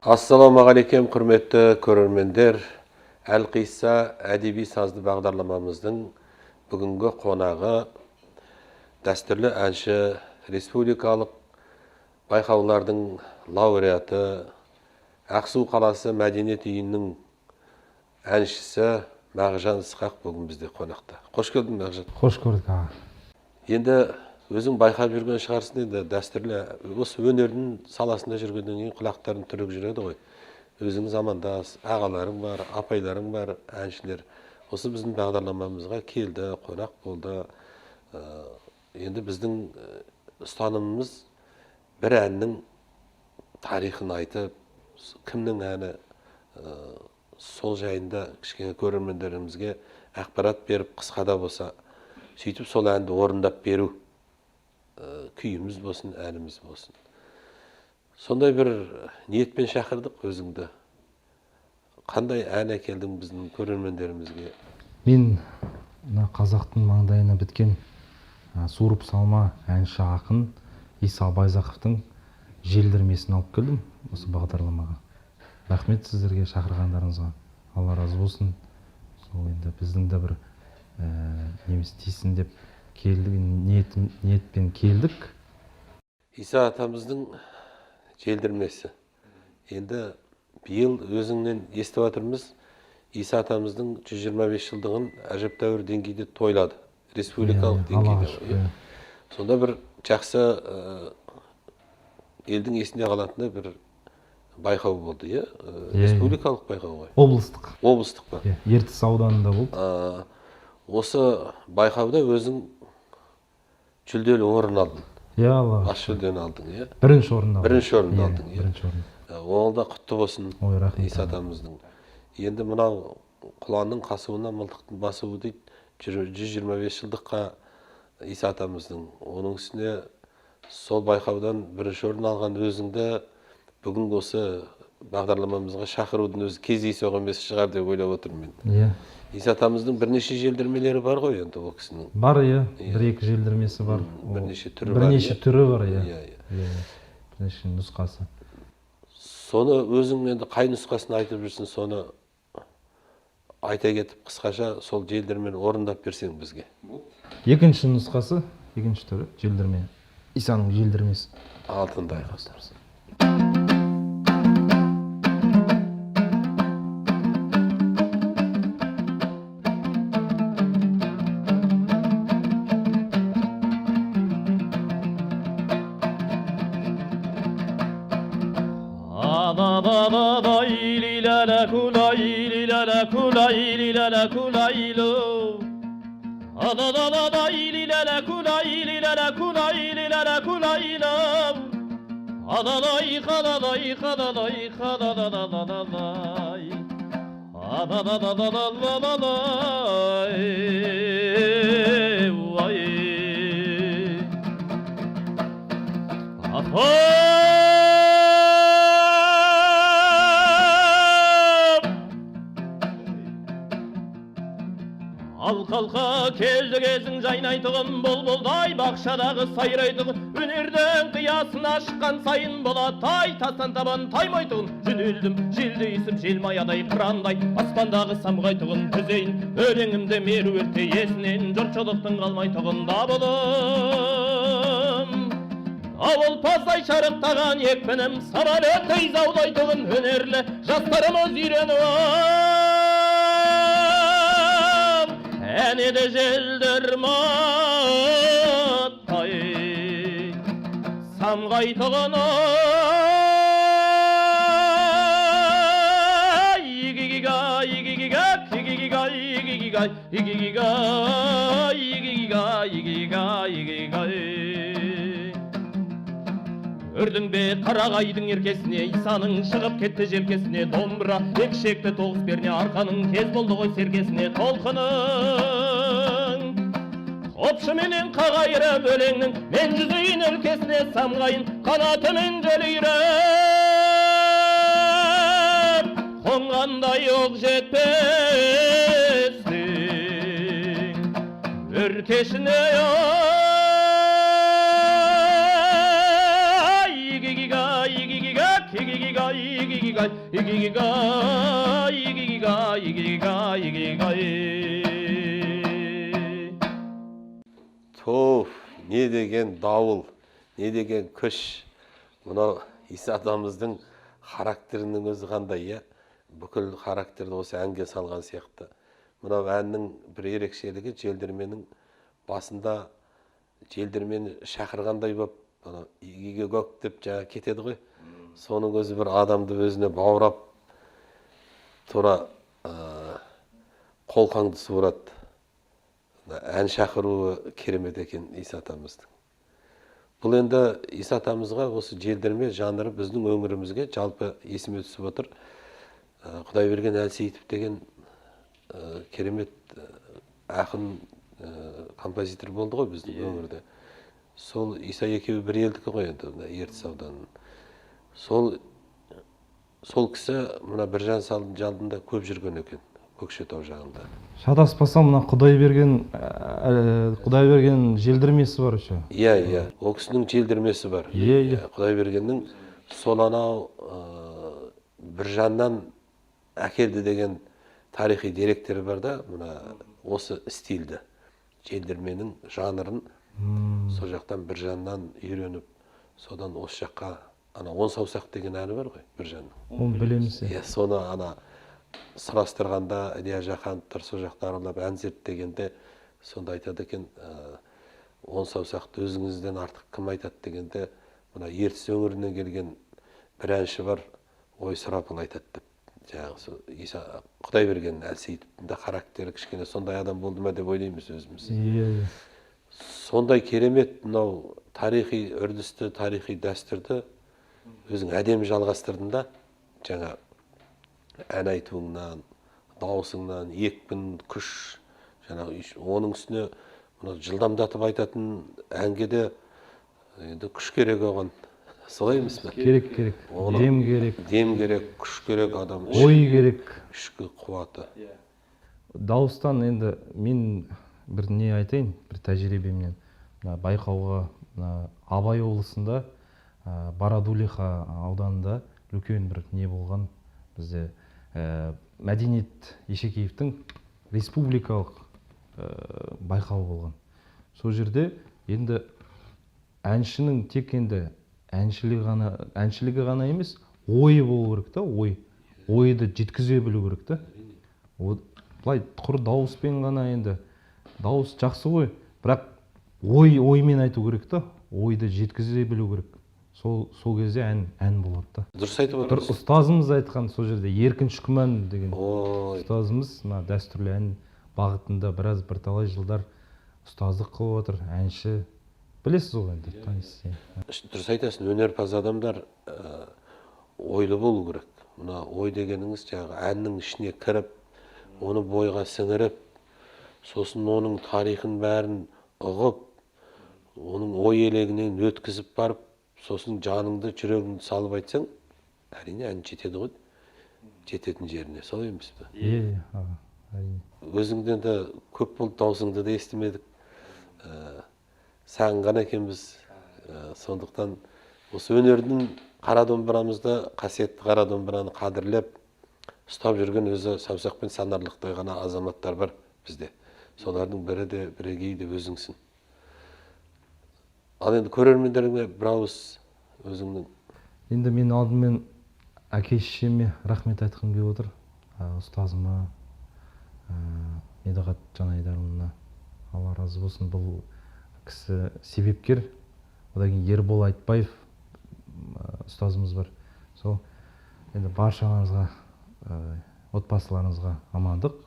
Ассалаумағалейкум, құрметті көрермендер. Әлқисса әдеби сазды бағдарламамыздың бүгінгі қонағы дәстүрлі әнші, республикалық байқаулардың лауреаты, Ақсу қаласы мәдениет үйінің әншісі Мағжан Ысқақ бүгін бізде қонақта. Қош келдің, Мағжан. Қош көрдік аға. Енді өзің байқап жүрген шығарсың, енді дәстүрлі осы өнердің саласында жүргеннен кейін құлақтарын түріп жүреді ғой. Өзің замандас, ағаларың бар, апайларың бар, әншілер. Осы біздің бағдарламамызға келді, қонақ болды. Енді біздің ұстанымымыз бір әннің тарихын айтып, кімнің әні, сол жайында кішкене көрермендерімізге ақпарат беріп, қысқада болса, сөйтіп сол әнді орындап беру. Күйіміз болсын, әніміз болсын. Сондай бір ниетпен шақырдық өзіңді. Қандай ән әкелдің біздің көрермендерімізге? Мен қазақтың маңдайына біткен суырып салма әнші ақын Иса Байзақовтың желдірмесін алып келдім осы бағдарламаға. Рахмет сіздерге шақырғандарыңызға. Алла разы болсын. Сол енді біздің де бір неміз тиісін деп келдік, ниетпен келдік. Иса атамыздың желдірмесі. Енді биыл өзіңнен естіп отырмыз, Иса атамыздың 125 жылдығын әжептәуір деңгейде тойлады. Республикалық деңгейде. Сонда бір жақсы елдің есінде қалатындай бір байқау болды, республикалық байқау ғой. Облыстық. Облыстық па? Ертіс ауданында болды. Осы байқауда өзің жүлделі орын алдың. Аш жүлдені алдың, Бірінші орын алдың. Бірінші орын алдың. Бірінші орын. Ол да құтты болсын Иса атамыздың. Енді мынау құланның қасуына мылтықтың басуы дейді. 125 жылдыққа Иса атамыздың. Оның үстіне сол байқаудан бірінші орын алған өзіңді бүгін осы бағдарламамызға шақырудың өзі кездейсоқ емес шығар деп ойлап отырмын мен. Иса атамыздың бірнеше желдірмелері бар ғой енді ол кісінің. Бар, бір-екі желдірмесі бар. Бірнеше түрі бар, бірнеше нұсқасы. Соны өзің енді қай нұсқасын айтып жүрсің, соны айта кетіп қысқаша сол желдірмені орындап берсең бізге. Екінші нұсқасы, екінші түрі желдірме. Исаның желдірмесі. Алтындай қостар. Алқалқа келді кезің жайнайтығын, бол-болдай бақшадағы сайрайтығын, өнердің қиясына шыққан сайын бола тай, тастан табан таймайтығын, жүнелдім желді есіп желмаядай қырандай, аспандағы самғайтығын күзейін, өлеңімді меру өрте есінен, жұртшылықтың қалмайтығын дабылым. Ауыл пасай шарықтаған екпінім, самолеттай заулайтығын, өнерлі жастарымыз үйреніп әне де желдірматтай самғайтығын Үрдің бе қарағайдың еркесіне, Исаның шығып кетті желкесіне, домбыра екшекті тоғыз берне, арқаның кез болды ғой серкесіне, толқының қопшыменен қағайырып өлеңнің, мен жүзейін өлкесіне, самғайын қанатымен желүйріп, қонғандай оқ жетпестің өркешіне игигигай, игигигай, игигигай, игигигай, игигигай. Тоф, не деген дауыл, не деген күш. Мынау Иса атамыздың характерінің өзі қандай, иә? Бүкіл характерді осы әнге салған сияқты. Мынау әннің бір ерекшелігі желдірменің басында желдірмені шақырғандай болып, игиге көк деп жаңа кетеді ғой. Соның өзі бір адамды өзіне баурап, тура қолқаңды суырады. Ән шақыруы керемет екен Иса атамыздың. Бұл енді Иса атамызға осы желдірме жанры біздің өңірімізге жалпы есіме түсіп отыр. Құдайберген Әлсейітов деген керемет ақын композитор болды ғой біздің өңірде. Сол Иса екеуі бір елдікі ғой енді, Ертіс ауданының. Сол кісі мына Біржан Салдың көп жүрген екен, Көкшетау жағында. Шатаспасам, мына Құдайберген желдірмесі бар еще. Иә, ол кісінің желдірмесі бар. Құдайбергеннің сол анау Біржаннан әкелді деген тарихи деректері бар да, мына осы стильді. Желдірменің жанрын сол жақтан Біржаннан үйреніп, содан осы жаққа, ана он саусақ деген әні бар ғой Біржанның. Оны білеміз. Соны ана сұрастырғанда Илья Жақановтар сол жақта аралап ән зерттегенде сонда айтады екен, он саусақты өзіңізден артық кім айтады дегенде, мына Ертіс өңірінен келген бір әнші бар, ой сұрапыл айтады деп. Жаңағы Иса Құдайберген Әлсейітовтің да характері кішкене сондай адам болды ма деп ойлаймыз өзіміз. Сондай керемет мынау тарихи үрдісті, тарихи дәстүрді өзің әдемі жалғастырдың да, жаңа ән айтуыңнан, дауысыңнан, екпін, күш, оның үстіне жылдамдатып айтатын әнге де енді күш керек оған. Солай емес пе? Керек. Дем керек. Дем керек, күш керек адам. Ой керек. Ішкі қуаты. Дауыстан енді мен бір не айтайын, бір тәжірибемнен. Байқауға Абай облысында, Барадулиха ауданында үлкен бір не болған. Бізде Мәдениет Ешекеевтің республикалық байқауы болған. Сол жерде енді әншінің тек енді әншілігі ғана емес, ойы болу керек та, ойды жеткізе білу керек та. Бұлай құр дауыспен ғана енді, дауыс жақсы ғой, бірақ оймен айту керек та, ойды жеткізе білу керек. Сол кезде ән болады да. Дұрыс айтып отырсыз. Ұстазымыз айтқан сол жерде Еркін Шүкіман деген ұстазымыз дәстүрлі ән бағытында бірталай жылдар ұстаздық қылып отыр, әнші. Білесіз ғой енді, танисыз. Дұрыс айтасың, өнерпаз адамдар ойлы болу керек. Мына ой дегеніңіз жаңағы әннің ішіне кіріп, оны бойға сіңіріп, сосын оның тарихын бәрін ұғып, оның ой елегінен өткізіп барып, сосын жаныңды, жүрегіңді салып айтсаң, әрине ән жетеді ғой, жететін жеріне, солай емес пе? Өзіңден де көп болды, даусыңды да естімедік. Сағынған екенбіз. Сондықтан осы өнердің қара домбырамызды, қасиетті қара домбыраны қадірлеп, ұстап жүрген өзі саусақпен санарлықтай ғана азаматтар бар бізде. Солардың бірі де, бірегейі де өзіңсің. Ал енді көрермендеріңе бір ауыз өзіңнің. Енді мен алдымен әке-шешеме рахмет айтқым келіп отыр. Ұстазыма, Медағат Жанайдарұлына Алла разы болсын. Бұл кісі себепкер. Одан кейін Ербол Айтбаев ұстазымыз бар. Сол енді баршаңызға, отбасыларыңызға амандық,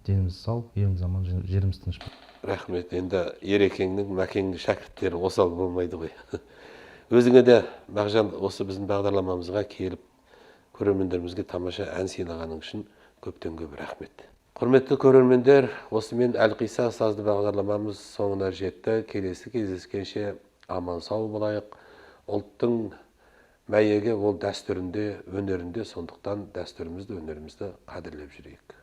деніміз сау, еліміз аман, жеріміз тыныш. Рахмет. Енді Ерекеңнің, Мәкеңнің шәкірттері осал болмайды ғой. Өзіңе де, Мағжан, осы біздің бағдарламамызға келіп, көрермендерімізге тамаша ән сыйлағаның үшін көптен көп рахмет. Құрметті көрермендер, осымен Әлқиса сазды бағдарламамыз соңына жетті. Келесі кездескенше аман сау болайық. Ұлттың мәйегі ол дәстүрінде, өнерінде, сондықтан дәстүрімізді, өнерімізді қадірлеп жүрейік.